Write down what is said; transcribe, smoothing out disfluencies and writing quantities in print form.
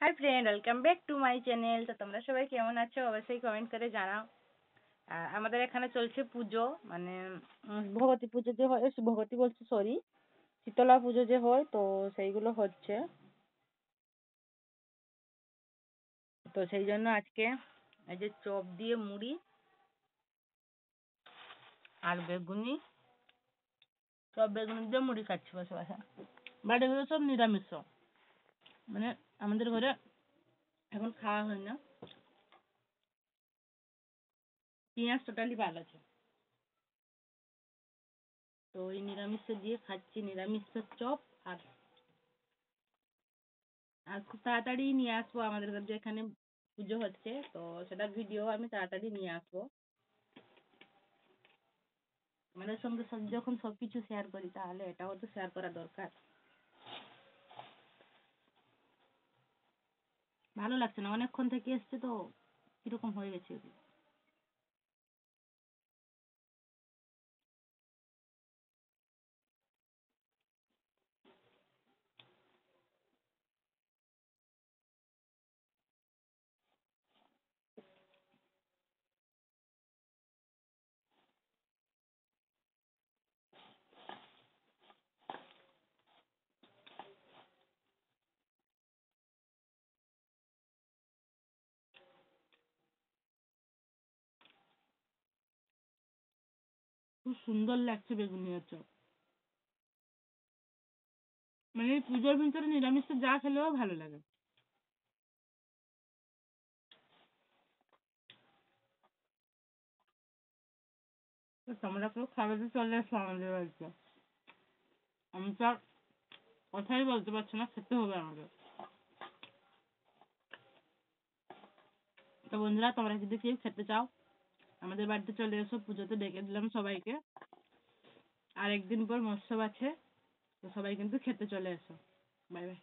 Hi friend, welcome back to my channel. তো তোমরা সবাই কেমন আছো অবশ্যই কমেন্ট করে জানাও। আর আমাদের এখানে চলছে পুজো, মানে ভগবতী পুজো যে হয়, ভগবতী বলছি সরি, শীতলা পুজো যে হয়, তো সেইগুলো হচ্ছে। তো সেই জন্য আজকে এই যে চপ দিয়ে মুড়ি আর বেগুনি, চপ বেগুনি দিয়ে মুড়ি খাচ্ছি বসে বসে। বাট এগুলো সব নিরামিষ, মানে আমাদের ঘরে এখন খাওয়া হয় না, পেঁয়াজ টোটালি বাদ আছে। তো ওই নিরামিষ দিয়ে খাচ্ছি, নিরামিষ চপ। আর আর খুব তাড়াতাড়ি নিয়ে আসবো আমাদের যে এখানে পুজো হচ্ছে, তো সেটার ভিডিও আমি তাড়াতাড়ি নিয়ে আসবো। আমাদের সঙ্গে সব যখন সবকিছু শেয়ার করি, তাহলে এটাও তো শেয়ার করা দরকার। ভালো লাগছে না, অনেকক্ষণ থেকে এসছে তো কিরকম হয়ে গেছে। খুব সুন্দর লাগছে বেগুনিয়া চপ। মানে এই পুজোর ভিতরে নিরামিষ যা খেলেও ভালো লাগে। তো তোমরা কেউ খাবে তো চলে এসো আমাদের বাড়িতে। আমি তো আর কথাই বলতে পারছি না, খেতে হবে আমাদের। তো বন্ধুরা, তোমরা যদি কেউ খেতে চাও আমাদের বাড়িতে চলে এসো, পুজোতে ডেকে দিলাম সবাইকে। আর একদিন পর মৎসব আছে, তো সবাই কিন্তু খেতে চলে এসো। Bye bye.